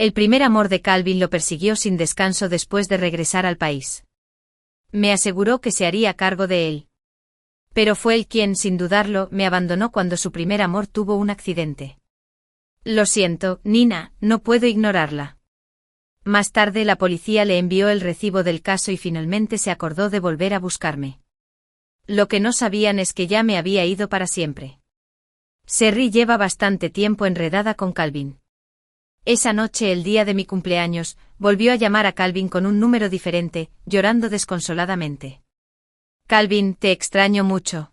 El primer amor de Calvin lo persiguió sin descanso después de regresar al país. Me aseguró que se haría cargo de él. Pero fue él quien, sin dudarlo, me abandonó cuando su primer amor tuvo un accidente. Lo siento, Nina, no puedo ignorarla. Más tarde la policía le envió el recibo del caso y finalmente se acordó de volver a buscarme. Lo que no sabían es que ya me había ido para siempre. Sherry lleva bastante tiempo enredada con Calvin. Esa noche, el día de mi cumpleaños, volvió a llamar a Calvin con un número diferente, llorando desconsoladamente. Calvin, te extraño mucho.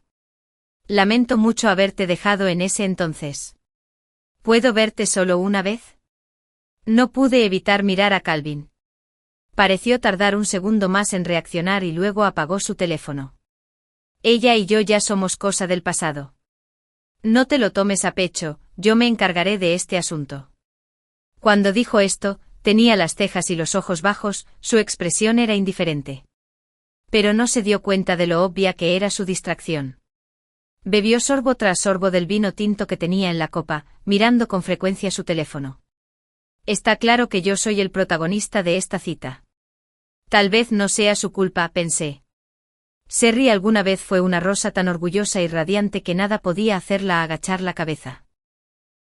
Lamento mucho haberte dejado en ese entonces. ¿Puedo verte solo una vez? No pude evitar mirar a Calvin. Pareció tardar un segundo más en reaccionar y luego apagó su teléfono. Ella y yo ya somos cosa del pasado. No te lo tomes a pecho, yo me encargaré de este asunto. Cuando dijo esto, tenía las cejas y los ojos bajos, su expresión era indiferente. Pero no se dio cuenta de lo obvia que era su distracción. Bebió sorbo tras sorbo del vino tinto que tenía en la copa, mirando con frecuencia su teléfono. Está claro que yo soy el protagonista de esta cita. Tal vez no sea su culpa, pensé. Sherry alguna vez fue una rosa tan orgullosa y radiante que nada podía hacerla agachar la cabeza.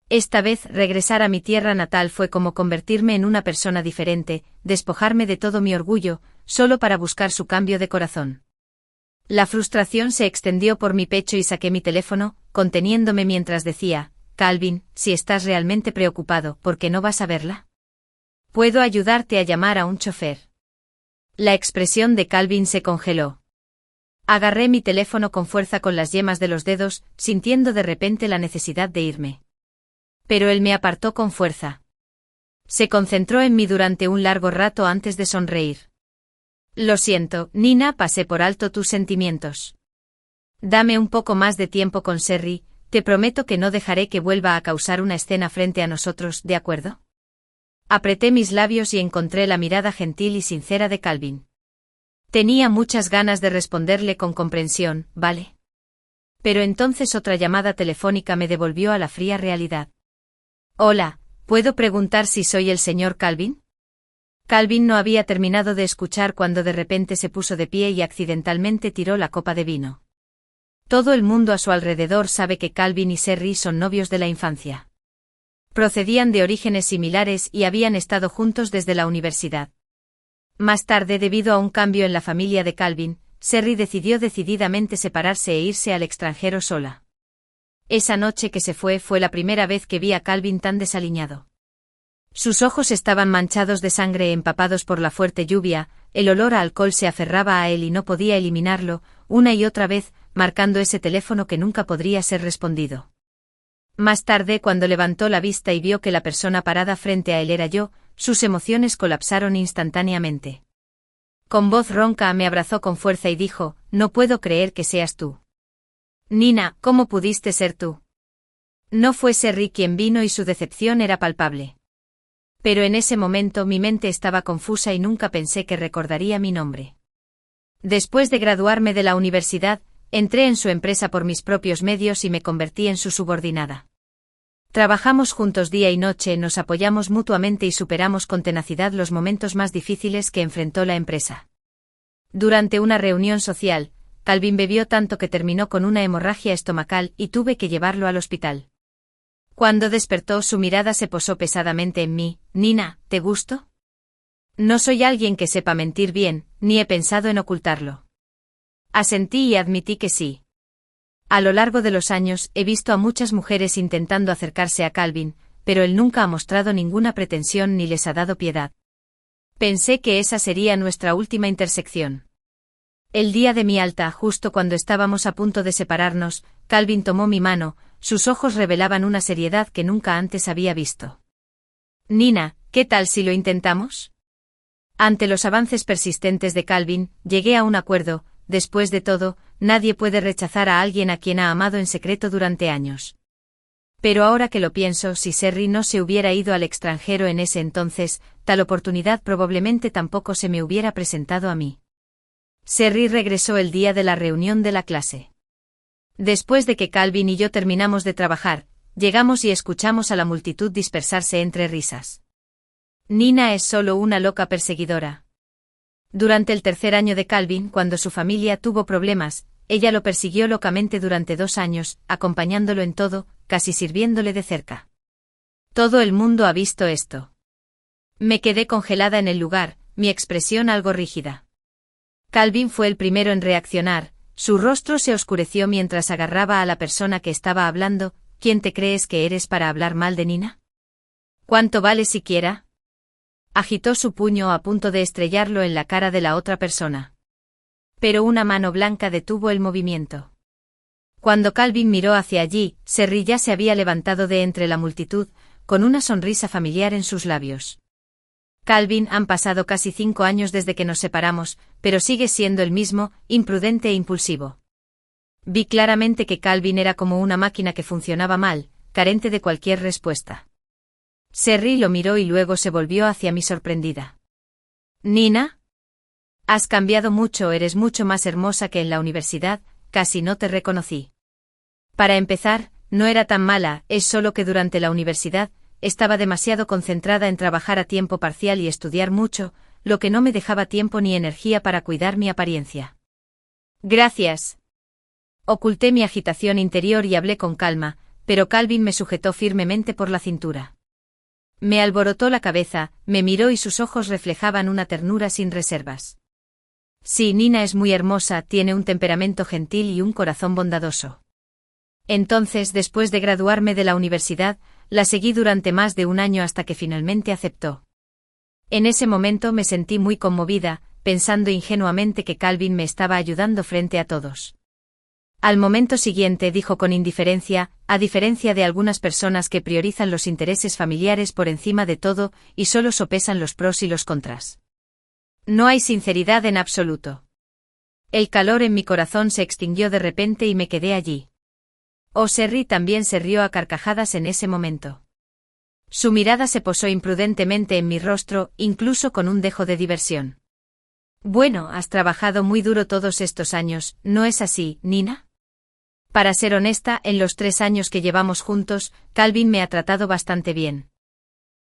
Esta vez, regresar a mi tierra natal fue como convertirme en una persona diferente, despojarme de todo mi orgullo, solo para buscar su cambio de corazón. La frustración se extendió por mi pecho y saqué mi teléfono, conteniéndome mientras decía, Calvin, si estás realmente preocupado, ¿por qué no vas a verla? Puedo ayudarte a llamar a un chofer. La expresión de Calvin se congeló. Agarré mi teléfono con fuerza con las yemas de los dedos, sintiendo de repente la necesidad de irme. Pero él me apartó con fuerza. Se concentró en mí durante un largo rato antes de sonreír. Lo siento, Nina, pasé por alto tus sentimientos. Dame un poco más de tiempo con Sherry, te prometo que no dejaré que vuelva a causar una escena frente a nosotros, ¿de acuerdo? Apreté mis labios y encontré la mirada gentil y sincera de Calvin. Tenía muchas ganas de responderle con comprensión, ¿vale? Pero entonces otra llamada telefónica me devolvió a la fría realidad. Hola, ¿puedo preguntar si soy el señor Calvin? Calvin no había terminado de escuchar cuando de repente se puso de pie y accidentalmente tiró la copa de vino. Todo el mundo a su alrededor sabe que Calvin y Sherry son novios de la infancia. Procedían de orígenes similares y habían estado juntos desde la universidad. Más tarde, debido a un cambio en la familia de Calvin, Sherry decidió decididamente separarse e irse al extranjero sola. Esa noche que se fue la primera vez que vi a Calvin tan desaliñado. Sus ojos estaban manchados de sangre empapados por la fuerte lluvia, el olor a alcohol se aferraba a él y no podía eliminarlo, una y otra vez, marcando ese teléfono que nunca podría ser respondido. Más tarde, cuando levantó la vista y vio que la persona parada frente a él era yo, sus emociones colapsaron instantáneamente. Con voz ronca me abrazó con fuerza y dijo, no puedo creer que seas tú. Nina, ¿cómo pudiste ser tú? No fue Sherry quien vino y su decepción era palpable. Pero en ese momento mi mente estaba confusa y nunca pensé que recordaría mi nombre. Después de graduarme de la universidad, entré en su empresa por mis propios medios y me convertí en su subordinada. Trabajamos juntos día y noche, nos apoyamos mutuamente y superamos con tenacidad los momentos más difíciles que enfrentó la empresa. Durante una reunión social, Calvin bebió tanto que terminó con una hemorragia estomacal y tuve que llevarlo al hospital. Cuando despertó, su mirada se posó pesadamente en mí. Nina, ¿te gusto? No soy alguien que sepa mentir bien, ni he pensado en ocultarlo. Asentí y admití que sí. A lo largo de los años he visto a muchas mujeres intentando acercarse a Calvin, pero él nunca ha mostrado ninguna pretensión ni les ha dado piedad. Pensé que esa sería nuestra última intersección. El día de mi alta, justo cuando estábamos a punto de separarnos, Calvin tomó mi mano, sus ojos revelaban una seriedad que nunca antes había visto. Nina, ¿qué tal si lo intentamos? Ante los avances persistentes de Calvin, llegué a un acuerdo. Después de todo, nadie puede rechazar a alguien a quien ha amado en secreto durante años. Pero ahora que lo pienso, si Sherry no se hubiera ido al extranjero en ese entonces, tal oportunidad probablemente tampoco se me hubiera presentado a mí. Sherry regresó el día de la reunión de la clase. Después de que Calvin y yo terminamos de trabajar, llegamos y escuchamos a la multitud dispersarse entre risas. Nina es solo una loca perseguidora. Durante el tercer año de Calvin, cuando su familia tuvo problemas, ella lo persiguió locamente durante 2 años, acompañándolo en todo, casi sirviéndole de cerca. Todo el mundo ha visto esto. Me quedé congelada en el lugar, mi expresión algo rígida. Calvin fue el primero en reaccionar, su rostro se oscureció mientras agarraba a la persona que estaba hablando. ¿Quién te crees que eres para hablar mal de Nina? ¿Cuánto vale siquiera? Agitó su puño a punto de estrellarlo en la cara de la otra persona. Pero una mano blanca detuvo el movimiento. Cuando Calvin miró hacia allí, Serry ya se había levantado de entre la multitud, con una sonrisa familiar en sus labios. Calvin, han pasado casi 5 años desde que nos separamos, pero sigue siendo el mismo, imprudente e impulsivo. Vi claramente que Calvin era como una máquina que funcionaba mal, carente de cualquier respuesta. Serry lo miró y luego se volvió hacia mí sorprendida. ¿Nina? Has cambiado mucho, eres mucho más hermosa que en la universidad, casi no te reconocí. Para empezar, no era tan mala, es solo que durante la universidad, estaba demasiado concentrada en trabajar a tiempo parcial y estudiar mucho, lo que no me dejaba tiempo ni energía para cuidar mi apariencia. Gracias. Oculté mi agitación interior y hablé con calma, pero Calvin me sujetó firmemente por la cintura. Me alborotó la cabeza, me miró y sus ojos reflejaban una ternura sin reservas. Sí, Nina es muy hermosa, tiene un temperamento gentil y un corazón bondadoso. Entonces, después de graduarme de la universidad, la seguí durante más de 1 año hasta que finalmente aceptó. En ese momento me sentí muy conmovida, pensando ingenuamente que Calvin me estaba ayudando frente a todos. Al momento siguiente dijo con indiferencia, a diferencia de algunas personas que priorizan los intereses familiares por encima de todo y solo sopesan los pros y los contras. No hay sinceridad en absoluto. El calor en mi corazón se extinguió de repente y me quedé allí. Serry también se rió a carcajadas en ese momento. Su mirada se posó imprudentemente en mi rostro, incluso con un dejo de diversión. Bueno, has trabajado muy duro todos estos años, ¿no es así, Nina? Para ser honesta, en los 3 años que llevamos juntos, Calvin me ha tratado bastante bien.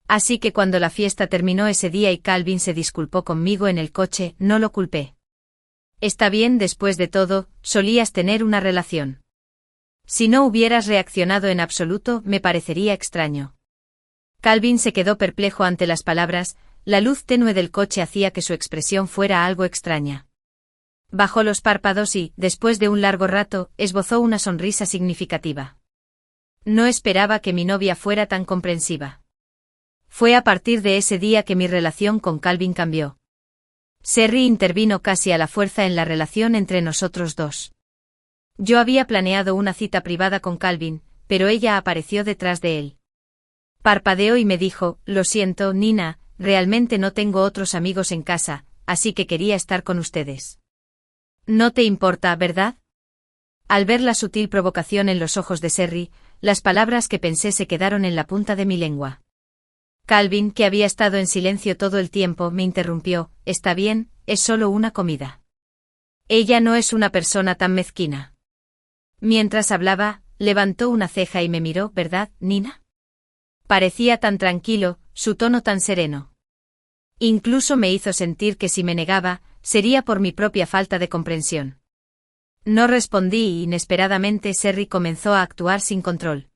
Así que cuando la fiesta terminó ese día y Calvin se disculpó conmigo en el coche, no lo culpé. Está bien, después de todo, solías tener una relación. Si no hubieras reaccionado en absoluto, me parecería extraño. Calvin se quedó perplejo ante las palabras, la luz tenue del coche hacía que su expresión fuera algo extraña. Bajó los párpados y, después de un largo rato, esbozó una sonrisa significativa. No esperaba que mi novia fuera tan comprensiva. Fue a partir de ese día que mi relación con Calvin cambió. Serry intervino casi a la fuerza en la relación entre nosotros dos. Yo había planeado una cita privada con Calvin, pero ella apareció detrás de él. Parpadeó y me dijo, lo siento, Nina, realmente no tengo otros amigos en casa, así que quería estar con ustedes. No te importa, ¿verdad? Al ver la sutil provocación en los ojos de Serry, las palabras que pensé se quedaron en la punta de mi lengua. Calvin, que había estado en silencio todo el tiempo, me interrumpió, está bien, es solo una comida. Ella no es una persona tan mezquina. Mientras hablaba, levantó una ceja y me miró, ¿verdad, Nina? Parecía tan tranquilo, su tono tan sereno. Incluso me hizo sentir que si me negaba, sería por mi propia falta de comprensión. No respondí y inesperadamente Serry comenzó a actuar sin control.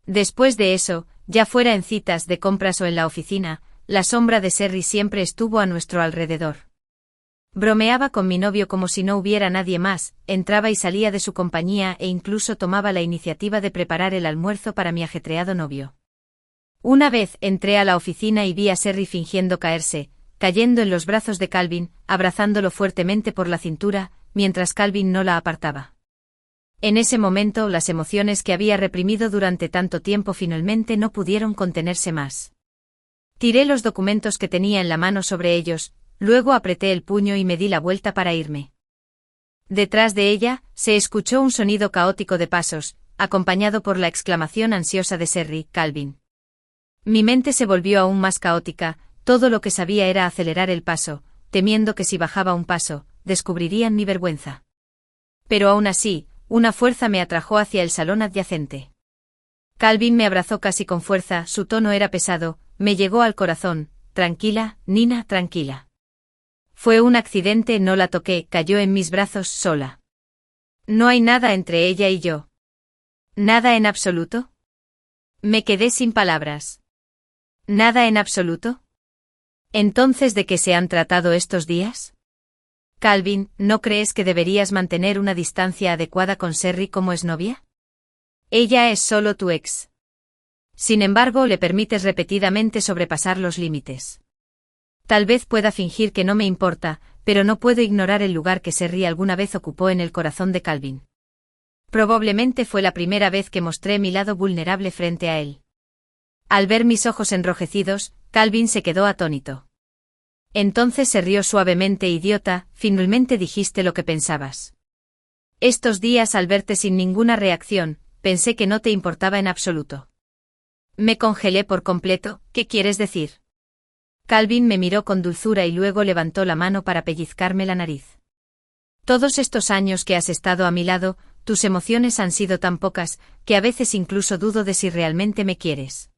Después de eso, ya fuera en citas de compras o en la oficina, la sombra de Serry siempre estuvo a nuestro alrededor. Bromeaba con mi novio como si no hubiera nadie más, entraba y salía de su compañía e incluso tomaba la iniciativa de preparar el almuerzo para mi ajetreado novio. Una vez entré a la oficina y vi a Serry fingiendo caerse, cayendo en los brazos de Calvin, abrazándolo fuertemente por la cintura, mientras Calvin no la apartaba. En ese momento las emociones que había reprimido durante tanto tiempo finalmente no pudieron contenerse más. Tiré los documentos que tenía en la mano sobre ellos, luego apreté el puño y me di la vuelta para irme. Detrás de ella, se escuchó un sonido caótico de pasos, acompañado por la exclamación ansiosa de Serry, Calvin. Mi mente se volvió aún más caótica, todo lo que sabía era acelerar el paso, temiendo que si bajaba un paso, descubrirían mi vergüenza. Pero aún así, una fuerza me atrajo hacia el salón adyacente. Calvin me abrazó casi con fuerza, su tono era pesado, me llegó al corazón, tranquila, Nina, tranquila. Fue un accidente, no la toqué, cayó en mis brazos sola. No hay nada entre ella y yo. ¿Nada en absoluto? Me quedé sin palabras. ¿Nada en absoluto? ¿Entonces de qué se han tratado estos días? Calvin, ¿no crees que deberías mantener una distancia adecuada con Sherry como exnovia? Ella es solo tu ex. Sin embargo, le permites repetidamente sobrepasar los límites. Tal vez pueda fingir que no me importa, pero no puedo ignorar el lugar que Sherry alguna vez ocupó en el corazón de Calvin. Probablemente fue la primera vez que mostré mi lado vulnerable frente a él. Al ver mis ojos enrojecidos, Calvin se quedó atónito. Entonces se rió suavemente. Idiota, finalmente dijiste lo que pensabas. Estos días, al verte sin ninguna reacción, pensé que no te importaba en absoluto. Me congelé por completo. ¿Qué quieres decir? Calvin me miró con dulzura y luego levantó la mano para pellizcarme la nariz. Todos estos años que has estado a mi lado, tus emociones han sido tan pocas, que a veces incluso dudo de si realmente me quieres.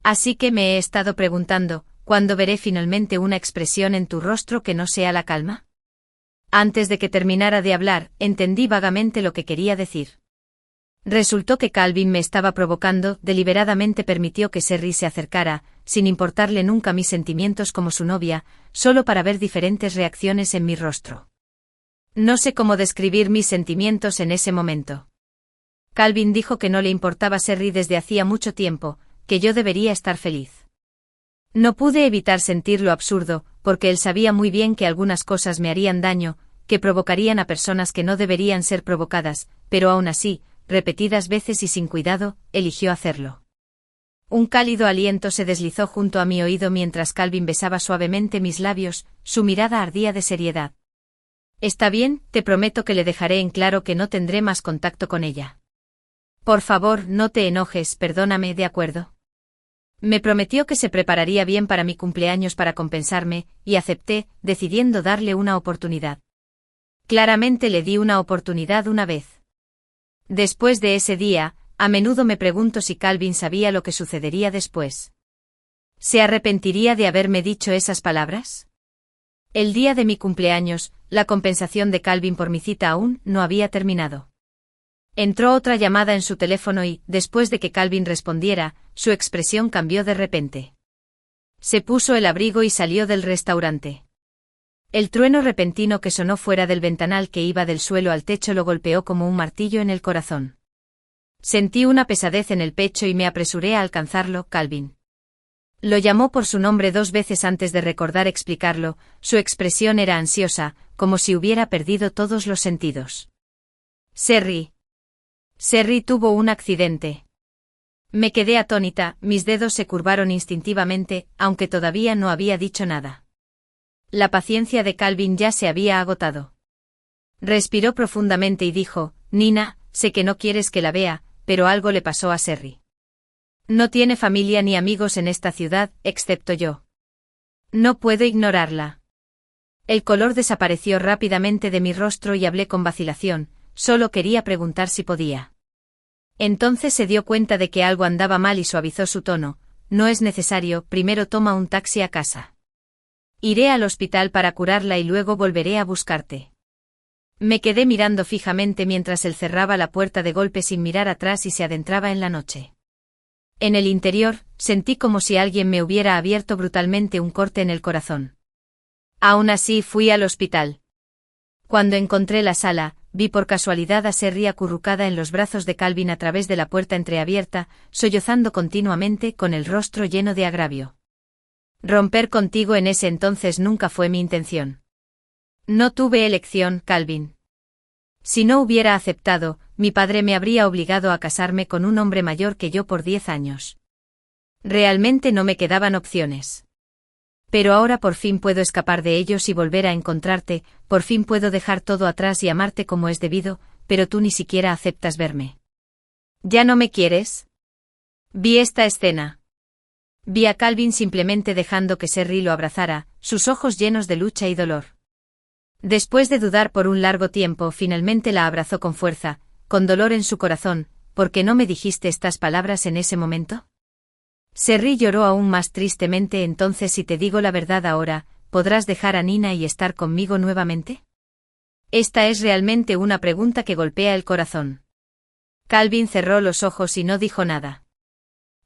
Así que me he estado preguntando, ¿cuándo veré finalmente una expresión en tu rostro que no sea la calma? Antes de que terminara de hablar, entendí vagamente lo que quería decir. Resultó que Calvin me estaba provocando. Deliberadamente permitió que Sherry se acercara, sin importarle nunca mis sentimientos como su novia, solo para ver diferentes reacciones en mi rostro. No sé cómo describir mis sentimientos en ese momento. Calvin dijo que no le importaba Sherry desde hacía mucho tiempo, que yo debería estar feliz. No pude evitar sentir lo absurdo, porque él sabía muy bien que algunas cosas me harían daño, que provocarían a personas que no deberían ser provocadas, pero aún así, repetidas veces y sin cuidado, eligió hacerlo. Un cálido aliento se deslizó junto a mi oído mientras Calvin besaba suavemente mis labios, su mirada ardía de seriedad. Está bien, te prometo que le dejaré en claro que no tendré más contacto con ella. Por favor, no te enojes, perdóname, ¿de acuerdo? Me prometió que se prepararía bien para mi cumpleaños para compensarme, y acepté, decidiendo darle una oportunidad. Claramente le di una oportunidad una vez. Después de ese día, a menudo me pregunto si Calvin sabía lo que sucedería después. ¿Se arrepentiría de haberme dicho esas palabras? El día de mi cumpleaños, la compensación de Calvin por mi cita aún no había terminado. Entró otra llamada en su teléfono y, después de que Calvin respondiera, su expresión cambió de repente. Se puso el abrigo y salió del restaurante. El trueno repentino que sonó fuera del ventanal que iba del suelo al techo lo golpeó como un martillo en el corazón. Sentí una pesadez en el pecho y me apresuré a alcanzarlo. Calvin. Lo llamó por su nombre 2 veces antes de recordar explicarlo. Su expresión era ansiosa, como si hubiera perdido todos los sentidos. Sherry. Sherry tuvo un accidente. Me quedé atónita, mis dedos se curvaron instintivamente, aunque todavía no había dicho nada. La paciencia de Calvin ya se había agotado. Respiró profundamente y dijo, Nina, sé que no quieres que la vea, pero algo le pasó a Sherry. No tiene familia ni amigos en esta ciudad, excepto yo. No puedo ignorarla. El color desapareció rápidamente de mi rostro y hablé con vacilación, solo quería preguntar si podía. Entonces se dio cuenta de que algo andaba mal y suavizó su tono, no es necesario, primero toma un taxi a casa. Iré al hospital para curarla y luego volveré a buscarte. Me quedé mirando fijamente mientras él cerraba la puerta de golpe sin mirar atrás y se adentraba en la noche. En el interior, sentí como si alguien me hubiera abierto brutalmente un corte en el corazón. Aún así fui al hospital. Cuando encontré la sala, vi por casualidad a Sherry acurrucada en los brazos de Calvin a través de la puerta entreabierta, sollozando continuamente con el rostro lleno de agravio. Romper contigo en ese entonces nunca fue mi intención. No tuve elección, Calvin. Si no hubiera aceptado, mi padre me habría obligado a casarme con un hombre mayor que yo por 10 años. Realmente no me quedaban opciones. Pero ahora por fin puedo escapar de ellos y volver a encontrarte, por fin puedo dejar todo atrás y amarte como es debido, pero tú ni siquiera aceptas verme. ¿Ya no me quieres? Vi esta escena. Vi a Calvin simplemente dejando que Sherry lo abrazara, sus ojos llenos de lucha y dolor. Después de dudar por un largo tiempo, finalmente la abrazó con fuerza, con dolor en su corazón. ¿Por qué no me dijiste estas palabras en ese momento? Serry lloró aún más tristemente. Entonces, si te digo la verdad ahora, ¿podrás dejar a Nina y estar conmigo nuevamente? Esta es realmente una pregunta que golpea el corazón. Calvin cerró los ojos y no dijo nada.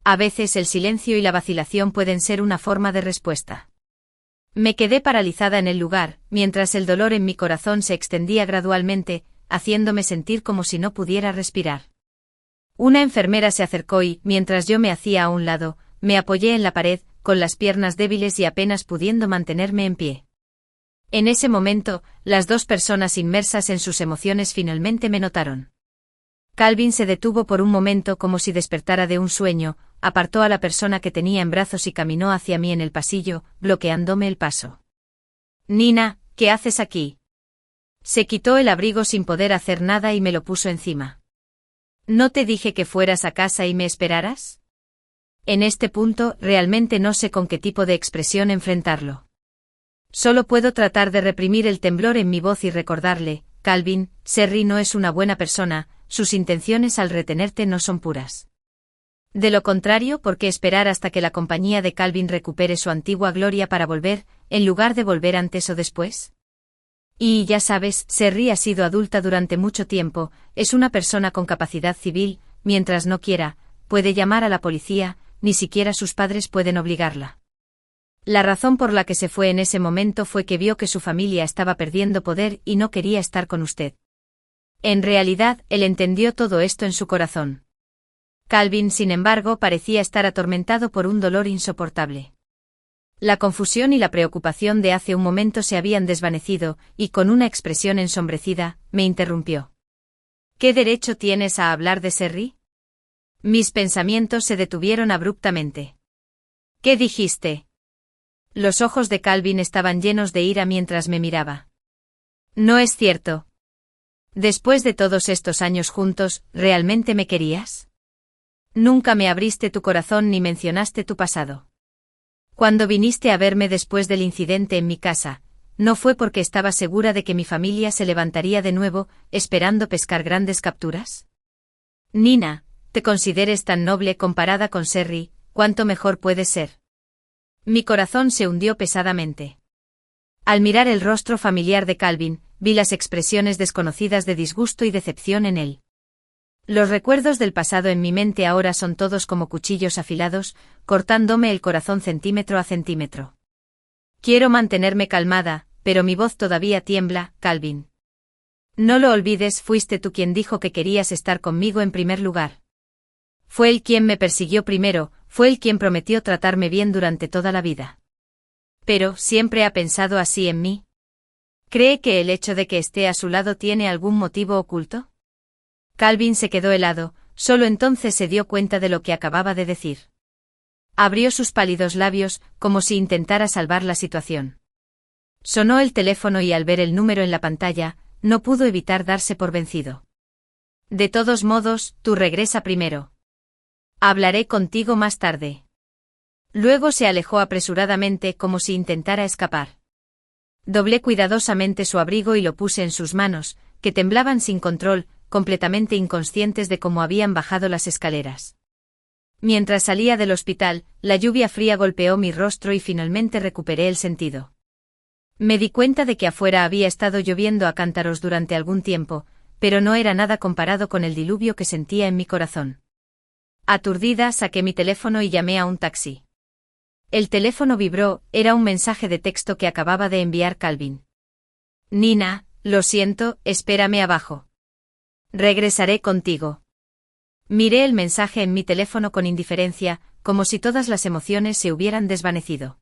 A veces el silencio y la vacilación pueden ser una forma de respuesta. Me quedé paralizada en el lugar, mientras el dolor en mi corazón se extendía gradualmente, haciéndome sentir como si no pudiera respirar. Una enfermera se acercó y, mientras yo me hacía a un lado, me apoyé en la pared, con las piernas débiles y apenas pudiendo mantenerme en pie. En ese momento, las dos personas inmersas en sus emociones finalmente me notaron. Calvin se detuvo por un momento como si despertara de un sueño, apartó a la persona que tenía en brazos y caminó hacia mí en el pasillo, bloqueándome el paso. Nina, ¿qué haces aquí? Se quitó el abrigo sin poder hacer nada y me lo puso encima. ¿No te dije que fueras a casa y me esperaras? En este punto, realmente no sé con qué tipo de expresión enfrentarlo. Solo puedo tratar de reprimir el temblor en mi voz y recordarle, Calvin, Serry no es una buena persona, sus intenciones al retenerte no son puras. De lo contrario, ¿por qué esperar hasta que la compañía de Calvin recupere su antigua gloria para volver, en lugar de volver antes o después? Y ya sabes, Serry ha sido adulta durante mucho tiempo, es una persona con capacidad civil, mientras no quiera, puede llamar a la policía, ni siquiera sus padres pueden obligarla. La razón por la que se fue en ese momento fue que vio que su familia estaba perdiendo poder y no quería estar con usted. En realidad, él entendió todo esto en su corazón. Calvin, sin embargo, parecía estar atormentado por un dolor insoportable. La confusión y la preocupación de hace un momento se habían desvanecido, y con una expresión ensombrecida, me interrumpió. ¿Qué derecho tienes a hablar de Serry? Mis pensamientos se detuvieron abruptamente. ¿Qué dijiste? Los ojos de Calvin estaban llenos de ira mientras me miraba. No es cierto. Después de todos estos años juntos, ¿realmente me querías? Nunca me abriste tu corazón ni mencionaste tu pasado. Cuando viniste a verme después del incidente en mi casa, ¿no fue porque estaba segura de que mi familia se levantaría de nuevo, esperando pescar grandes capturas? Nina, te consideres tan noble comparada con Serry, ¿cuánto mejor puedes ser? Mi corazón se hundió pesadamente. Al mirar el rostro familiar de Calvin, vi las expresiones desconocidas de disgusto y decepción en él. Los recuerdos del pasado en mi mente ahora son todos como cuchillos afilados, cortándome el corazón centímetro a centímetro. Quiero mantenerme calmada, pero mi voz todavía tiembla, Calvin. No lo olvides, fuiste tú quien dijo que querías estar conmigo en primer lugar. Fue él quien me persiguió primero, fue él quien prometió tratarme bien durante toda la vida. Pero, ¿siempre ha pensado así en mí? ¿Cree que el hecho de que esté a su lado tiene algún motivo oculto? Calvin se quedó helado, solo entonces se dio cuenta de lo que acababa de decir. Abrió sus pálidos labios, como si intentara salvar la situación. Sonó el teléfono y al ver el número en la pantalla, no pudo evitar darse por vencido. De todos modos, tú regresa primero. Hablaré contigo más tarde. Luego se alejó apresuradamente como si intentara escapar. Doblé cuidadosamente su abrigo y lo puse en sus manos, que temblaban sin control, completamente inconscientes de cómo habían bajado las escaleras. Mientras salía del hospital, la lluvia fría golpeó mi rostro y finalmente recuperé el sentido. Me di cuenta de que afuera había estado lloviendo a cántaros durante algún tiempo, pero no era nada comparado con el diluvio que sentía en mi corazón. Aturdida, saqué mi teléfono y llamé a un taxi. El teléfono vibró, era un mensaje de texto que acababa de enviar Calvin. Nina, lo siento, espérame abajo. Regresaré contigo. Miré el mensaje en mi teléfono con indiferencia, como si todas las emociones se hubieran desvanecido.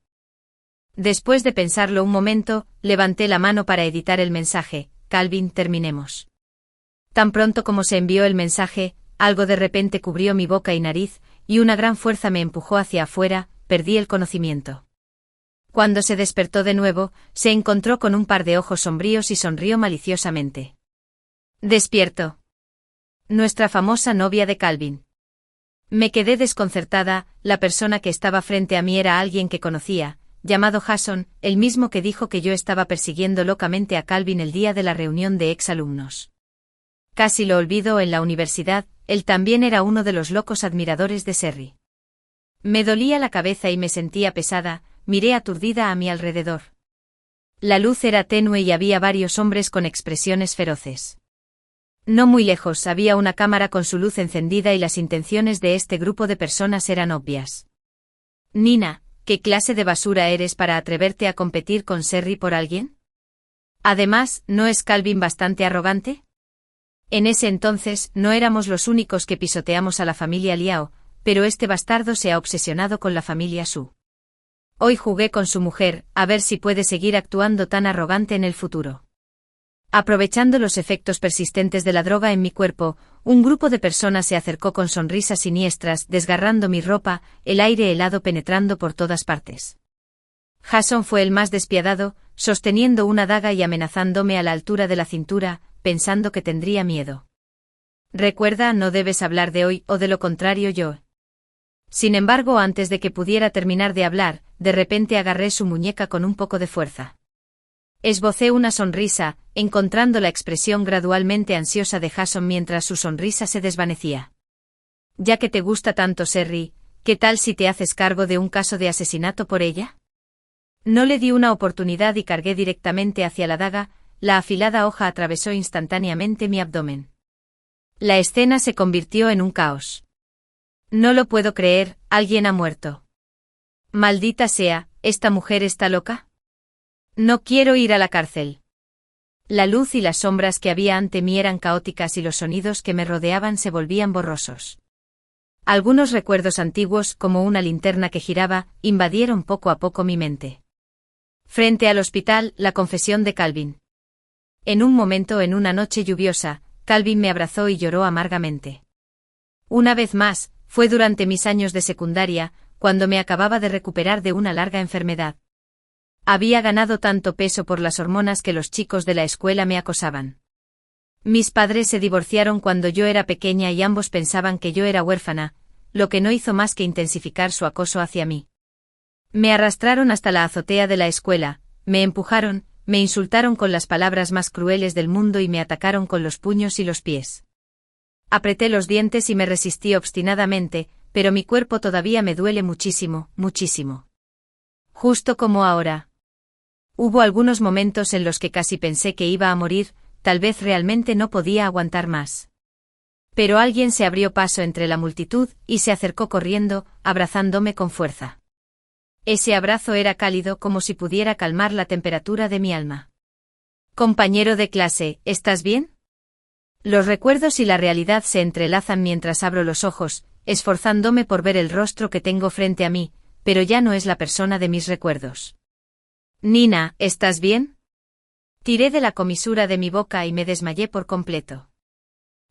Después de pensarlo un momento, levanté la mano para editar el mensaje. Calvin, terminemos. Tan pronto como se envió el mensaje, algo de repente cubrió mi boca y nariz, y una gran fuerza me empujó hacia afuera, perdí el conocimiento. Cuando se despertó de nuevo, se encontró con un par de ojos sombríos y sonrió maliciosamente. Despierto. Nuestra famosa novia de Calvin. Me quedé desconcertada, la persona que estaba frente a mí era alguien que conocía, llamado Jason, el mismo que dijo que yo estaba persiguiendo locamente a Calvin el día de la reunión de exalumnos. Casi lo olvido, en la universidad, él también era uno de los locos admiradores de Serry. Me dolía la cabeza y me sentía pesada, miré aturdida a mi alrededor. La luz era tenue y había varios hombres con expresiones feroces. No muy lejos había una cámara con su luz encendida y las intenciones de este grupo de personas eran obvias. Nina, ¿qué clase de basura eres para atreverte a competir con Sherry por alguien? Además, ¿no es Calvin bastante arrogante? En ese entonces, no éramos los únicos que pisoteamos a la familia Liao, pero este bastardo se ha obsesionado con la familia Su. Hoy jugué con su mujer, a ver si puede seguir actuando tan arrogante en el futuro. Aprovechando los efectos persistentes de la droga en mi cuerpo, un grupo de personas se acercó con sonrisas siniestras, desgarrando mi ropa, el aire helado penetrando por todas partes. Jason fue el más despiadado, sosteniendo una daga y amenazándome a la altura de la cintura, pensando que tendría miedo. Recuerda, no debes hablar de hoy o de lo contrario yo. Sin embargo, antes de que pudiera terminar de hablar, de repente agarré su muñeca con un poco de fuerza. Esbocé una sonrisa, encontrando la expresión gradualmente ansiosa de Jason mientras su sonrisa se desvanecía. Ya que te gusta tanto Sherry, ¿qué tal si te haces cargo de un caso de asesinato por ella? No le di una oportunidad y cargué directamente hacia la daga, la afilada hoja atravesó instantáneamente mi abdomen. La escena se convirtió en un caos. No lo puedo creer, alguien ha muerto. Maldita sea, ¿esta mujer está loca? No quiero ir a la cárcel. La luz y las sombras que había ante mí eran caóticas y los sonidos que me rodeaban se volvían borrosos. Algunos recuerdos antiguos, como una linterna que giraba, invadieron poco a poco mi mente. Frente al hospital, la confesión de Calvin. En un momento, en una noche lluviosa, Calvin me abrazó y lloró amargamente. Una vez más, fue durante mis años de secundaria, cuando me acababa de recuperar de una larga enfermedad. Había ganado tanto peso por las hormonas que los chicos de la escuela me acosaban. Mis padres se divorciaron cuando yo era pequeña y ambos pensaban que yo era huérfana, lo que no hizo más que intensificar su acoso hacia mí. Me arrastraron hasta la azotea de la escuela, me empujaron, me insultaron con las palabras más crueles del mundo y me atacaron con los puños y los pies. Apreté los dientes y me resistí obstinadamente, pero mi cuerpo todavía me duele muchísimo, muchísimo. Justo como ahora. Hubo algunos momentos en los que casi pensé que iba a morir, tal vez realmente no podía aguantar más. Pero alguien se abrió paso entre la multitud y se acercó corriendo, abrazándome con fuerza. Ese abrazo era cálido como si pudiera calmar la temperatura de mi alma. Compañero de clase, ¿estás bien? Los recuerdos y la realidad se entrelazan mientras abro los ojos, esforzándome por ver el rostro que tengo frente a mí, pero ya no es la persona de mis recuerdos. Nina, ¿estás bien? Tiré de la comisura de mi boca y me desmayé por completo.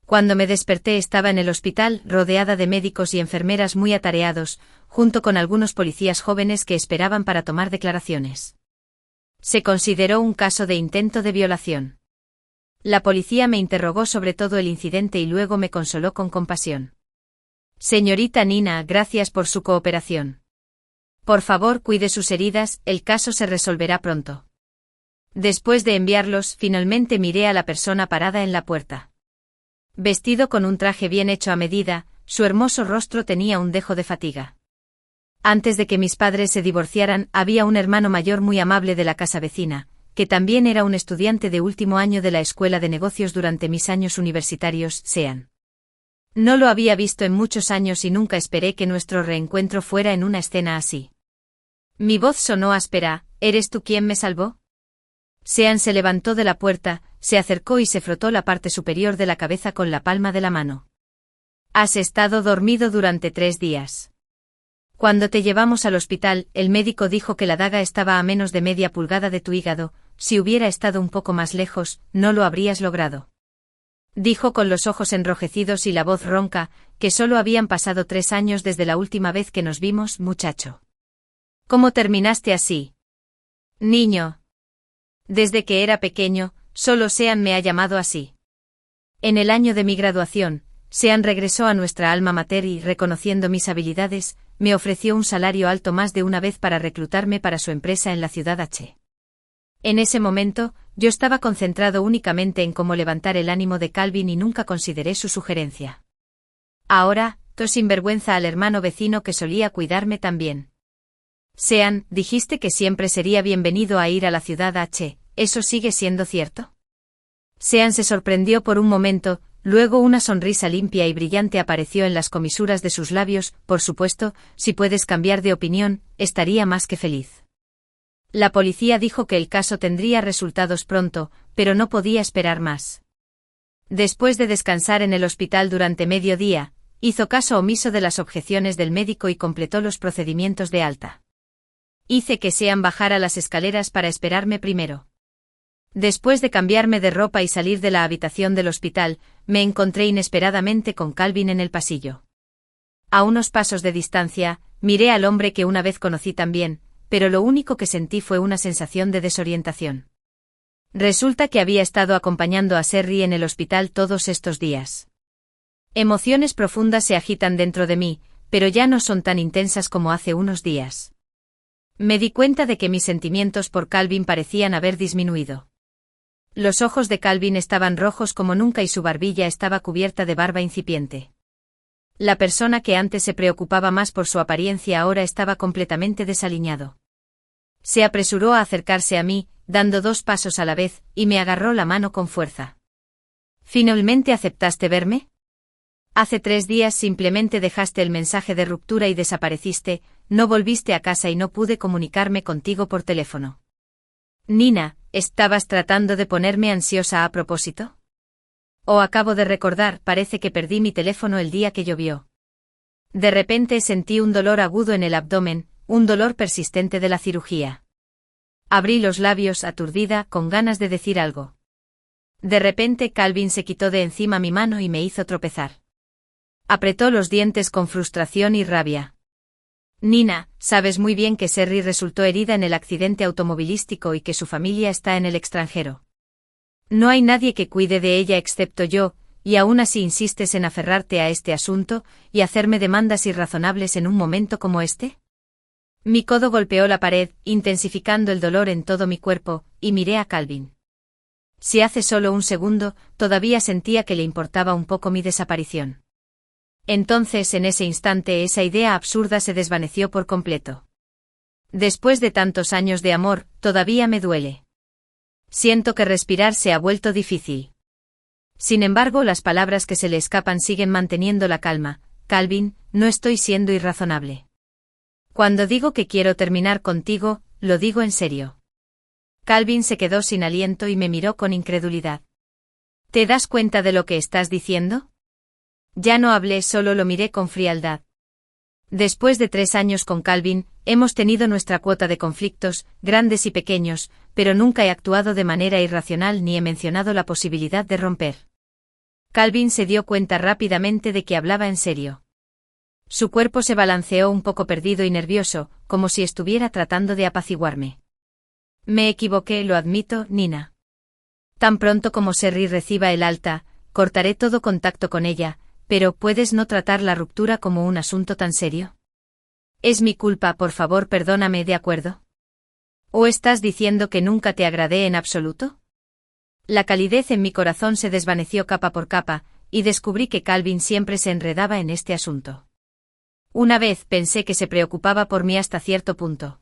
Cuando me desperté estaba en el hospital, rodeada de médicos y enfermeras muy atareados, junto con algunos policías jóvenes que esperaban para tomar declaraciones. Se consideró un caso de intento de violación. La policía me interrogó sobre todo el incidente y luego me consoló con compasión. Señorita Nina, gracias por su cooperación. Por favor, cuide sus heridas, el caso se resolverá pronto. Después de enviarlos, finalmente miré a la persona parada en la puerta. Vestido con un traje bien hecho a medida, su hermoso rostro tenía un dejo de fatiga. Antes de que mis padres se divorciaran, había un hermano mayor muy amable de la casa vecina, que también era un estudiante de último año de la Escuela de Negocios durante mis años universitarios, Sean. No lo había visto en muchos años y nunca esperé que nuestro reencuentro fuera en una escena así. Mi voz sonó áspera, ¿eres tú quien me salvó? Sean se levantó de la puerta, se acercó y se frotó la parte superior de la cabeza con la palma de la mano. Has estado dormido durante 3 días. Cuando te llevamos al hospital, el médico dijo que la daga estaba a menos de media pulgada de tu hígado, si hubiera estado un poco más lejos, no lo habrías logrado. Dijo con los ojos enrojecidos y la voz ronca, que solo habían pasado 3 años desde la última vez que nos vimos, muchacho. ¿Cómo terminaste así? Niño. Desde que era pequeño, solo Sean me ha llamado así. En el año de mi graduación, Sean regresó a nuestra alma mater y, reconociendo mis habilidades, me ofreció un salario alto más de una vez para reclutarme para su empresa en la ciudad H. En ese momento, yo estaba concentrado únicamente en cómo levantar el ánimo de Calvin y nunca consideré su sugerencia. Ahora, Trató sin vergüenza al hermano vecino que solía cuidarme también. Sean, dijiste que siempre sería bienvenido a ir a la ciudad H, ¿eso sigue siendo cierto? Sean se sorprendió por un momento, luego una sonrisa limpia y brillante apareció en las comisuras de sus labios. Por supuesto, si puedes cambiar de opinión, estaría más que feliz. La policía dijo que el caso tendría resultados pronto, pero no podía esperar más. Después de descansar en el hospital durante medio día, hizo caso omiso de las objeciones del médico y completó los procedimientos de alta. Hice que Sean bajara las escaleras para esperarme primero. Después de cambiarme de ropa y salir de la habitación del hospital, me encontré inesperadamente con Calvin en el pasillo. A unos pasos de distancia, miré al hombre que una vez conocí también, pero lo único que sentí fue una sensación de desorientación. Resulta que había estado acompañando a Sherry en el hospital todos estos días. Emociones profundas se agitan dentro de mí, pero ya no son tan intensas como hace unos días. Me di cuenta de que mis sentimientos por Calvin parecían haber disminuido. Los ojos de Calvin estaban rojos como nunca y su barbilla estaba cubierta de barba incipiente. La persona que antes se preocupaba más por su apariencia ahora estaba completamente desaliñado. Se apresuró a acercarse a mí, dando 2 pasos a la vez, y me agarró la mano con fuerza. ¿Finalmente aceptaste verme? Hace 3 días simplemente dejaste el mensaje de ruptura y desapareciste, no volviste a casa y no pude comunicarme contigo por teléfono. Nina, ¿estabas tratando de ponerme ansiosa a propósito? Oh, acabo de recordar, parece que perdí mi teléfono el día que llovió. De repente sentí un dolor agudo en el abdomen, un dolor persistente de la cirugía. Abrí los labios aturdida, con ganas de decir algo. De repente Calvin se quitó de encima mi mano y me hizo tropezar. Apretó los dientes con frustración y rabia. Nina, sabes muy bien que Sherry resultó herida en el accidente automovilístico y que su familia está en el extranjero. No hay nadie que cuide de ella excepto yo, y aún así insistes en aferrarte a este asunto y hacerme demandas irrazonables en un momento como este. Mi codo golpeó la pared, intensificando el dolor en todo mi cuerpo, y miré a Calvin. Si hace solo un segundo, todavía sentía que le importaba un poco mi desaparición. Entonces, en ese instante, esa idea absurda se desvaneció por completo. Después de tantos años de amor, todavía me duele. Siento que respirar se ha vuelto difícil. Sin embargo, las palabras que se le escapan siguen manteniendo la calma. Calvin, no estoy siendo irrazonable. Cuando digo que quiero terminar contigo, lo digo en serio. Calvin se quedó sin aliento y me miró con incredulidad. ¿Te das cuenta de lo que estás diciendo? Ya no hablé, solo lo miré con frialdad. Después de 3 años con Calvin, hemos tenido nuestra cuota de conflictos, grandes y pequeños, pero nunca he actuado de manera irracional ni he mencionado la posibilidad de romper. Calvin se dio cuenta rápidamente de que hablaba en serio. Su cuerpo se balanceó un poco perdido y nervioso, como si estuviera tratando de apaciguarme. Me equivoqué, lo admito, Nina. Tan pronto como Sherry reciba el alta, cortaré todo contacto con ella. Pero ¿puedes no tratar la ruptura como un asunto tan serio? Es mi culpa, por favor, perdóname, ¿de acuerdo? ¿O estás diciendo que nunca te agradé en absoluto? La calidez en mi corazón se desvaneció capa por capa, y descubrí que Calvin siempre se enredaba en este asunto. Una vez pensé que se preocupaba por mí hasta cierto punto.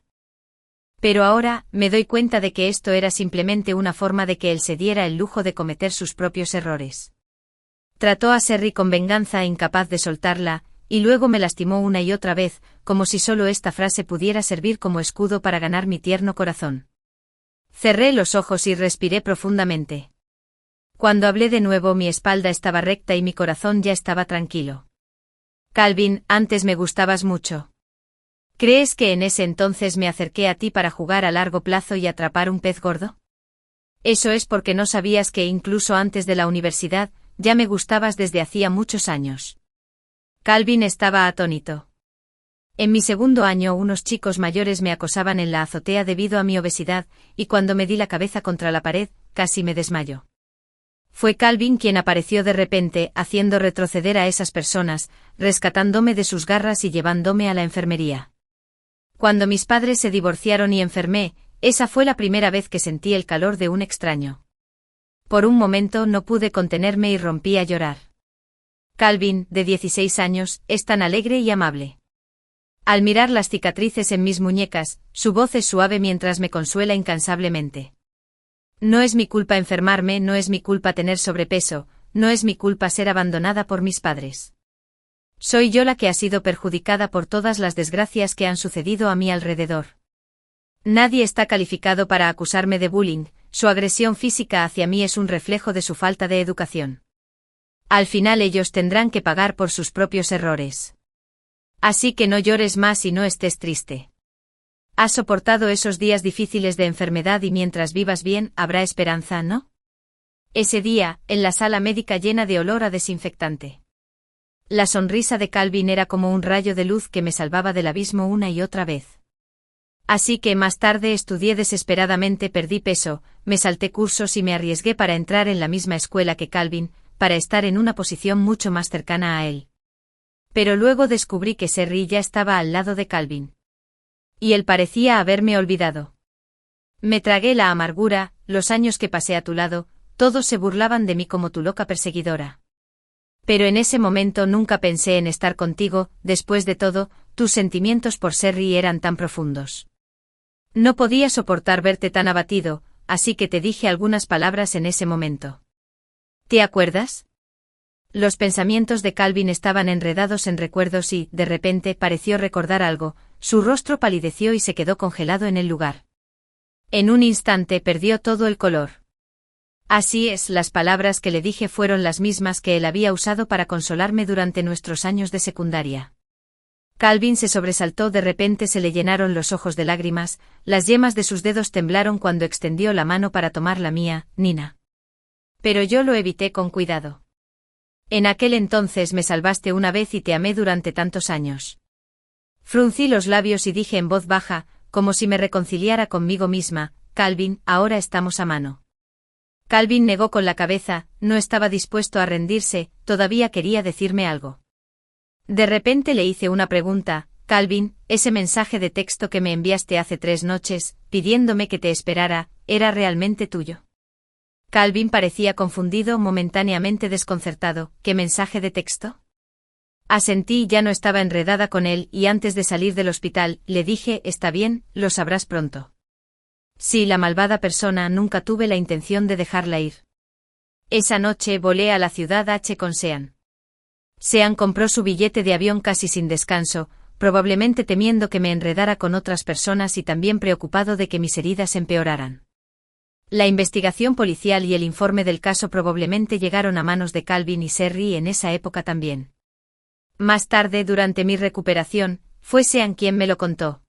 Pero ahora, me doy cuenta de que esto era simplemente una forma de que él se diera el lujo de cometer sus propios errores. Trató a Sherry con venganza, incapaz de soltarla, y luego me lastimó una y otra vez, como si solo esta frase pudiera servir como escudo para ganar mi tierno corazón. Cerré los ojos y respiré profundamente. Cuando hablé de nuevo, mi espalda estaba recta y mi corazón ya estaba tranquilo. Calvin, antes me gustabas mucho. ¿Crees que en ese entonces me acerqué a ti para jugar a largo plazo y atrapar un pez gordo? Eso es porque no sabías que incluso antes de la universidad, ya me gustabas desde hacía muchos años. Calvin estaba atónito. En mi segundo año unos chicos mayores me acosaban en la azotea debido a mi obesidad, y cuando me di la cabeza contra la pared, casi me desmayo. Fue Calvin quien apareció de repente, haciendo retroceder a esas personas, rescatándome de sus garras y llevándome a la enfermería. Cuando mis padres se divorciaron y enfermé, esa fue la primera vez que sentí el calor de un extraño. Por un momento no pude contenerme y rompí a llorar. Calvin, de 16 años, es tan alegre y amable. Al mirar las cicatrices en mis muñecas, su voz es suave mientras me consuela incansablemente. No es mi culpa enfermarme, no es mi culpa tener sobrepeso, no es mi culpa ser abandonada por mis padres. Soy yo la que ha sido perjudicada por todas las desgracias que han sucedido a mi alrededor. Nadie está calificado para acusarme de bullying, su agresión física hacia mí es un reflejo de su falta de educación. Al final ellos tendrán que pagar por sus propios errores. Así que no llores más y no estés triste. Has soportado esos días difíciles de enfermedad y mientras vivas bien, habrá esperanza, ¿no? Ese día, en la sala médica llena de olor a desinfectante. La sonrisa de Calvin era como un rayo de luz que me salvaba del abismo una y otra vez. Así que más tarde estudié desesperadamente, perdí peso, me salté cursos y me arriesgué para entrar en la misma escuela que Calvin, para estar en una posición mucho más cercana a él. Pero luego descubrí que Serry ya estaba al lado de Calvin. Y él parecía haberme olvidado. Me tragué la amargura, los años que pasé a tu lado, todos se burlaban de mí como tu loca perseguidora. Pero en ese momento nunca pensé en estar contigo, después de todo, tus sentimientos por Serry eran tan profundos. No podía soportar verte tan abatido, así que te dije algunas palabras en ese momento. ¿Te acuerdas? Los pensamientos de Calvin estaban enredados en recuerdos y, de repente, pareció recordar algo, su rostro palideció y se quedó congelado en el lugar. En un instante perdió todo el color. Así es, las palabras que le dije fueron las mismas que él había usado para consolarme durante nuestros años de secundaria. Calvin se sobresaltó, de repente se le llenaron los ojos de lágrimas, las yemas de sus dedos temblaron cuando extendió la mano para tomar la mía, Nina. Pero yo lo evité con cuidado. En aquel entonces me salvaste una vez y te amé durante tantos años. Fruncí los labios y dije en voz baja, como si me reconciliara conmigo misma, Calvin, ahora estamos a mano. Calvin negó con la cabeza, no estaba dispuesto a rendirse, todavía quería decirme algo. De repente le hice una pregunta, Calvin, ese mensaje de texto que me enviaste hace 3 noches, pidiéndome que te esperara, ¿era realmente tuyo? Calvin parecía confundido, momentáneamente desconcertado. ¿Qué mensaje de texto? Asentí, ya no estaba enredada con él, y antes de salir del hospital, le dije, está bien, lo sabrás pronto. Sí, la malvada persona, nunca tuve la intención de dejarla ir. Esa noche volé a la ciudad H con Sean. Sean compró su billete de avión casi sin descanso, probablemente temiendo que me enredara con otras personas y también preocupado de que mis heridas empeoraran. La investigación policial y el informe del caso probablemente llegaron a manos de Calvin y Serry en esa época también. Más tarde, durante mi recuperación, fue Sean quien me lo contó.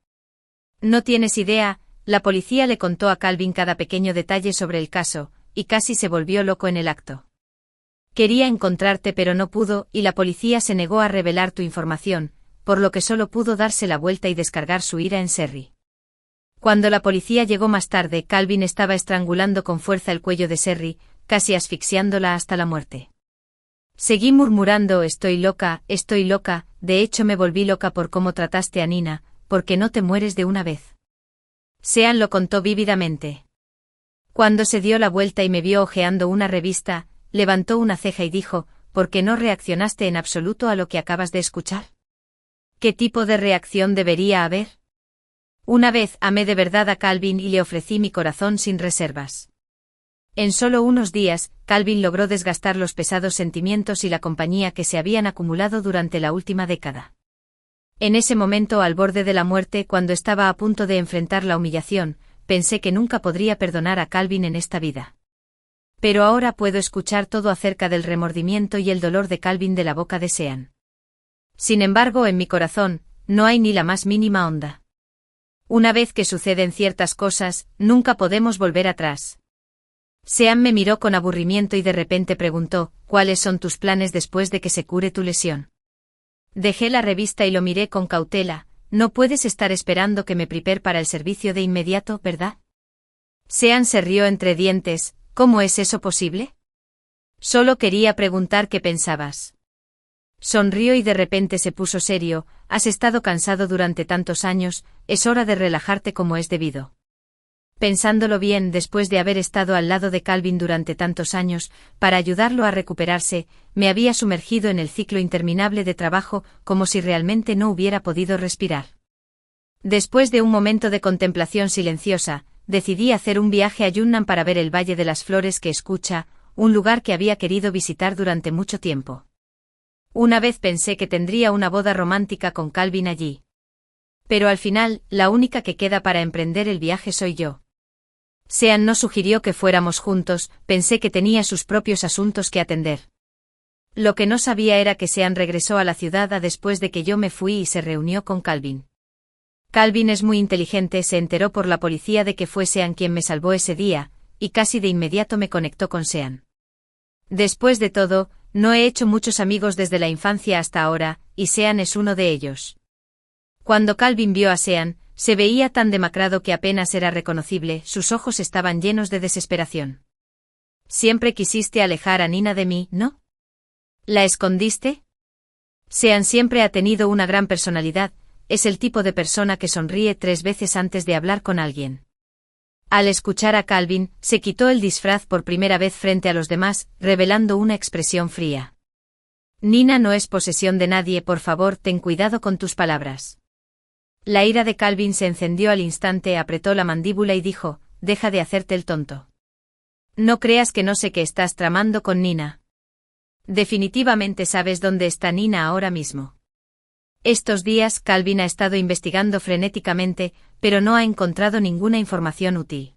No tienes idea, la policía le contó a Calvin cada pequeño detalle sobre el caso, y casi se volvió loco en el acto. Quería encontrarte pero no pudo, y la policía se negó a revelar tu información, por lo que solo pudo darse la vuelta y descargar su ira en Serry. Cuando la policía llegó más tarde, Calvin estaba estrangulando con fuerza el cuello de Serry, casi asfixiándola hasta la muerte. Seguí murmurando, estoy loca, de hecho me volví loca por cómo trataste a Nina, porque no te mueres de una vez. Sean lo contó vívidamente. Cuando se dio la vuelta y me vio hojeando una revista, levantó una ceja y dijo, ¿por qué no reaccionaste en absoluto a lo que acabas de escuchar? ¿Qué tipo de reacción debería haber? Una vez amé de verdad a Calvin y le ofrecí mi corazón sin reservas. En solo unos días, Calvin logró desgastar los pesados sentimientos y la compañía que se habían acumulado durante la última década. En ese momento, al borde de la muerte, cuando estaba a punto de enfrentar la humillación, pensé que nunca podría perdonar a Calvin en esta vida. Pero ahora puedo escuchar todo acerca del remordimiento y el dolor de Calvin de la boca de Sean. Sin embargo, en mi corazón, no hay ni la más mínima onda. Una vez que suceden ciertas cosas, nunca podemos volver atrás. Sean me miró con aburrimiento y de repente preguntó, ¿cuáles son tus planes después de que se cure tu lesión? Dejé la revista y lo miré con cautela, no puedes estar esperando que me prepare para el servicio de inmediato, ¿verdad? Sean se rió entre dientes, ¿cómo es eso posible? Solo quería preguntar qué pensabas. Sonrió y de repente se puso serio, has estado cansado durante tantos años, es hora de relajarte como es debido. Pensándolo bien, después de haber estado al lado de Calvin durante tantos años, para ayudarlo a recuperarse, me había sumergido en el ciclo interminable de trabajo como si realmente no hubiera podido respirar. Después de un momento de contemplación silenciosa, decidí hacer un viaje a Yunnan para ver el Valle de las Flores que escucha, un lugar que había querido visitar durante mucho tiempo. Una vez pensé que tendría una boda romántica con Calvin allí. Pero al final, la única que queda para emprender el viaje soy yo. Sean no sugirió que fuéramos juntos, pensé que tenía sus propios asuntos que atender. Lo que no sabía era que Sean regresó a la ciudad después de que yo me fui y se reunió con Calvin. Calvin es muy inteligente, se enteró por la policía de que fue Sean quien me salvó ese día, y casi de inmediato me conectó con Sean. Después de todo, no he hecho muchos amigos desde la infancia hasta ahora, y Sean es uno de ellos. Cuando Calvin vio a Sean, se veía tan demacrado que apenas era reconocible, sus ojos estaban llenos de desesperación. Siempre quisiste alejar a Nina de mí, ¿no? ¿La escondiste? Sean siempre ha tenido una gran personalidad, es el tipo de persona que sonríe 3 veces antes de hablar con alguien. Al escuchar a Calvin, se quitó el disfraz por primera vez frente a los demás, revelando una expresión fría. Nina no es posesión de nadie, por favor, ten cuidado con tus palabras. La ira de Calvin se encendió al instante, apretó la mandíbula y dijo, deja de hacerte el tonto. No creas que no sé qué estás tramando con Nina. Definitivamente sabes dónde está Nina ahora mismo. Estos días Calvin ha estado investigando frenéticamente, pero no ha encontrado ninguna información útil.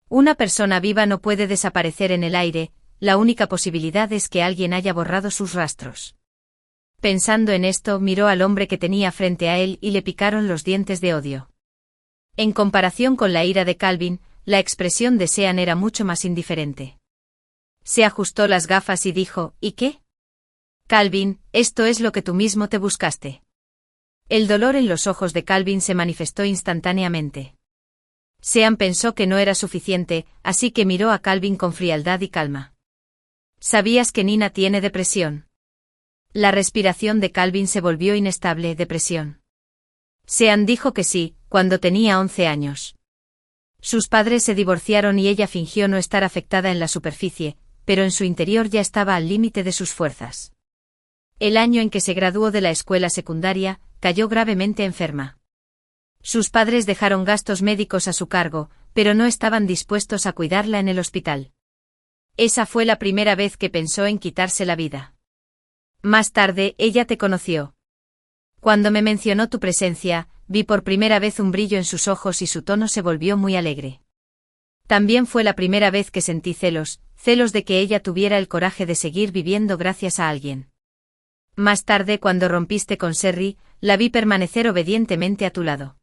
Una persona viva no puede desaparecer en el aire, la única posibilidad es que alguien haya borrado sus rastros. Pensando en esto, miró al hombre que tenía frente a él y le picaron los dientes de odio. En comparación con la ira de Calvin, la expresión de Sean era mucho más indiferente. Se ajustó las gafas y dijo, ¿y qué? Calvin, esto es lo que tú mismo te buscaste. El dolor en los ojos de Calvin se manifestó instantáneamente. Sean pensó que no era suficiente, así que miró a Calvin con frialdad y calma. ¿Sabías que Nina tiene depresión? La respiración de Calvin se volvió inestable. ¿Depresión? Sean dijo que sí, cuando tenía 11 años. Sus padres se divorciaron y ella fingió no estar afectada en la superficie, pero en su interior ya estaba al límite de sus fuerzas. El año en que se graduó de la escuela secundaria, cayó gravemente enferma. Sus padres dejaron gastos médicos a su cargo, pero no estaban dispuestos a cuidarla en el hospital. Esa fue la primera vez que pensó en quitarse la vida. Más tarde, ella te conoció. Cuando me mencionó tu presencia, vi por primera vez un brillo en sus ojos y su tono se volvió muy alegre. También fue la primera vez que sentí celos de que ella tuviera el coraje de seguir viviendo gracias a alguien. Más tarde, cuando rompiste con Sherry, la vi permanecer obedientemente a tu lado.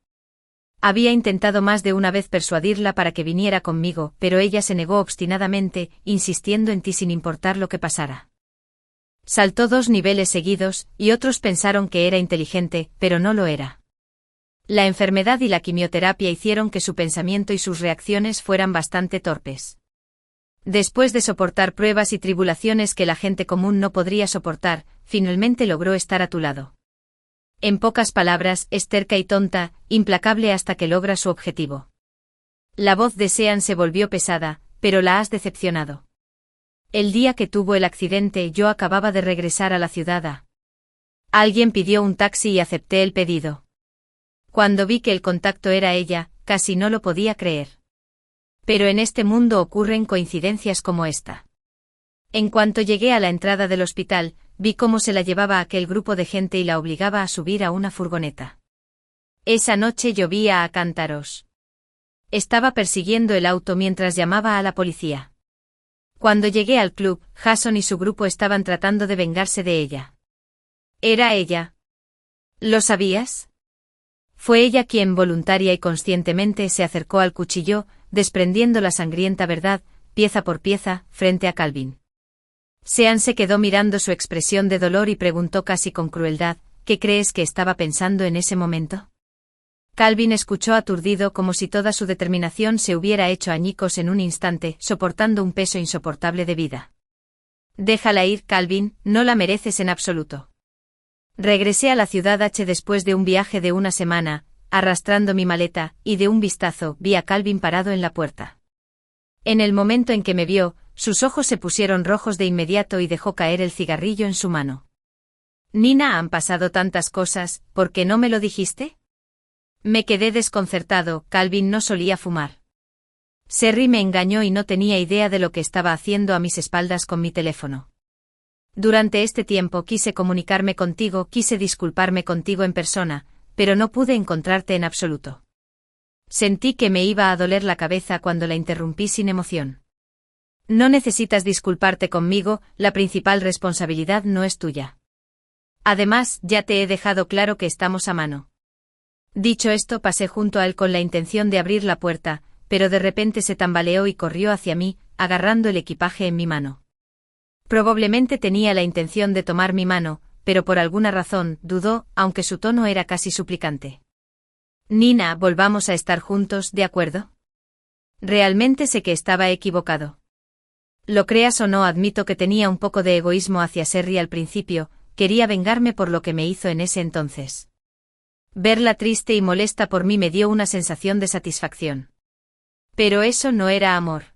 Había intentado más de una vez persuadirla para que viniera conmigo, pero ella se negó obstinadamente, insistiendo en ti sin importar lo que pasara. Saltó 2 niveles seguidos, y otros pensaron que era inteligente, pero no lo era. La enfermedad y la quimioterapia hicieron que su pensamiento y sus reacciones fueran bastante torpes. Después de soportar pruebas y tribulaciones que la gente común no podría soportar, finalmente logró estar a tu lado. En pocas palabras, es terca y tonta, implacable hasta que logra su objetivo. La voz de Sean se volvió pesada, pero la has decepcionado. El día que tuvo el accidente yo acababa de regresar a la ciudad. Alguien pidió un taxi y acepté el pedido. Cuando vi que el contacto era ella, casi no lo podía creer. Pero en este mundo ocurren coincidencias como esta. En cuanto llegué a la entrada del hospital, vi cómo se la llevaba aquel grupo de gente y la obligaba a subir a una furgoneta. Esa noche llovía a cántaros. Estaba persiguiendo el auto mientras llamaba a la policía. Cuando llegué al club, Jason y su grupo estaban tratando de vengarse de ella. ¿Era ella? ¿Lo sabías? Fue ella quien voluntaria y conscientemente se acercó al cuchillo, desprendiendo la sangrienta verdad, pieza por pieza, frente a Calvin. Sean se quedó mirando su expresión de dolor y preguntó casi con crueldad, ¿qué crees que estaba pensando en ese momento? Calvin escuchó aturdido como si toda su determinación se hubiera hecho añicos en un instante, soportando un peso insoportable de vida. Déjala ir, Calvin, no la mereces en absoluto. Regresé a la ciudad H después de un viaje de 1 semana, arrastrando mi maleta, y de un vistazo vi a Calvin parado en la puerta. En el momento en que me vio, sus ojos se pusieron rojos de inmediato y dejó caer el cigarrillo en su mano. Nina, han pasado tantas cosas, ¿por qué no me lo dijiste? Me quedé desconcertado, Calvin no solía fumar. Serry me engañó y no tenía idea de lo que estaba haciendo a mis espaldas con mi teléfono. Durante este tiempo quise comunicarme contigo, quise disculparme contigo en persona, pero no pude encontrarte en absoluto. Sentí que me iba a doler la cabeza cuando la interrumpí sin emoción. No necesitas disculparte conmigo, la principal responsabilidad no es tuya. Además, ya te he dejado claro que estamos a mano. Dicho esto, pasé junto a él con la intención de abrir la puerta, pero de repente se tambaleó y corrió hacia mí, agarrando el equipaje en mi mano. Probablemente tenía la intención de tomar mi mano, pero por alguna razón dudó, aunque su tono era casi suplicante. Nina, volvamos a estar juntos, ¿de acuerdo? Realmente sé que estaba equivocado. Lo creas o no, admito que tenía un poco de egoísmo hacia Serry al principio, quería vengarme por lo que me hizo en ese entonces. Verla triste y molesta por mí me dio una sensación de satisfacción. Pero eso no era amor.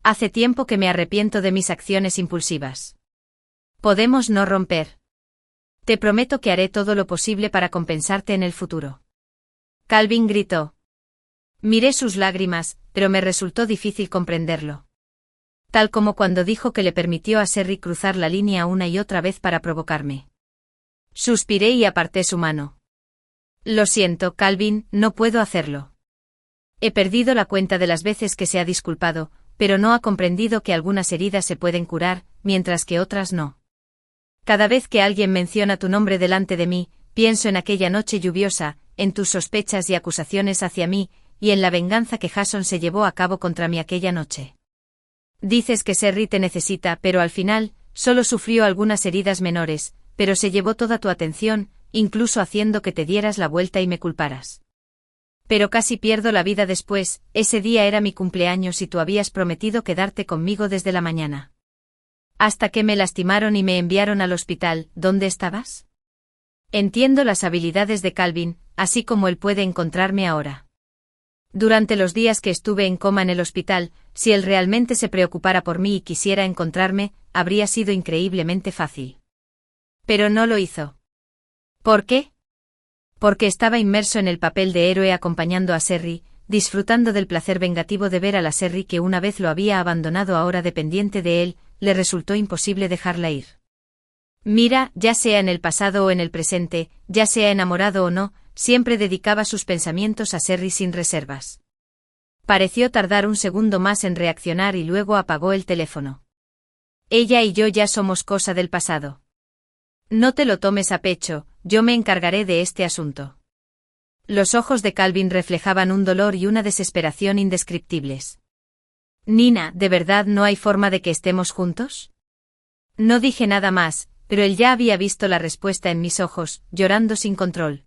Hace tiempo que me arrepiento de mis acciones impulsivas. Podemos no romper. Te prometo que haré todo lo posible para compensarte en el futuro. Calvin gritó. Miré sus lágrimas, pero me resultó difícil comprenderlo. Tal como cuando dijo que le permitió a Serry cruzar la línea una y otra vez para provocarme. Suspiré y aparté su mano. Lo siento, Calvin, no puedo hacerlo. He perdido la cuenta de las veces que se ha disculpado, pero no ha comprendido que algunas heridas se pueden curar, mientras que otras no. Cada vez que alguien menciona tu nombre delante de mí, pienso en aquella noche lluviosa, en tus sospechas y acusaciones hacia mí, y en la venganza que Jason se llevó a cabo contra mí aquella noche. Dices que Serry te necesita, pero al final, solo sufrió algunas heridas menores, pero se llevó toda tu atención, incluso haciendo que te dieras la vuelta y me culparas. Pero casi pierdo la vida después, ese día era mi cumpleaños y tú habías prometido quedarte conmigo desde la mañana. Hasta que me lastimaron y me enviaron al hospital, ¿dónde estabas? Entiendo las habilidades de Calvin, así como él puede encontrarme ahora. Durante los días que estuve en coma en el hospital, si él realmente se preocupara por mí y quisiera encontrarme, habría sido increíblemente fácil. Pero no lo hizo. ¿Por qué? Porque estaba inmerso en el papel de héroe acompañando a Serry, disfrutando del placer vengativo de ver a la Serry que una vez lo había abandonado ahora dependiente de él, le resultó imposible dejarla ir. Mira, ya sea en el pasado o en el presente, ya sea enamorado o no, siempre dedicaba sus pensamientos a Serry sin reservas. Pareció tardar un segundo más en reaccionar y luego apagó el teléfono. Ella y yo ya somos cosa del pasado. No te lo tomes a pecho, yo me encargaré de este asunto. Los ojos de Calvin reflejaban un dolor y una desesperación indescriptibles. Nina, ¿de verdad no hay forma de que estemos juntos? No dije nada más, pero él ya había visto la respuesta en mis ojos, llorando sin control.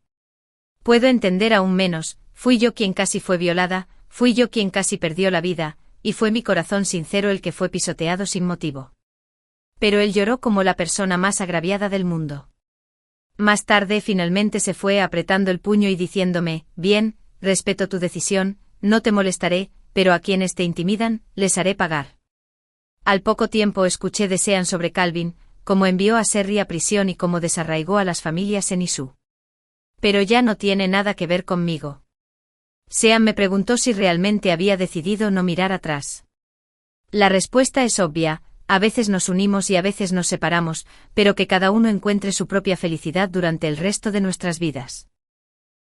Puedo entender aún menos, fui yo quien casi fue violada, fui yo quien casi perdió la vida, y fue mi corazón sincero el que fue pisoteado sin motivo. Pero él lloró como la persona más agraviada del mundo. Más tarde finalmente se fue apretando el puño y diciéndome, bien, respeto tu decisión, no te molestaré, pero a quienes te intimidan, les haré pagar. Al poco tiempo escuché desean sobre Calvin, cómo envió a Serry a prisión y cómo desarraigó a las familias en Isu. Pero ya no tiene nada que ver conmigo. Sean me preguntó si realmente había decidido no mirar atrás. La respuesta es obvia. A veces nos unimos y a veces nos separamos, pero que cada uno encuentre su propia felicidad durante el resto de nuestras vidas.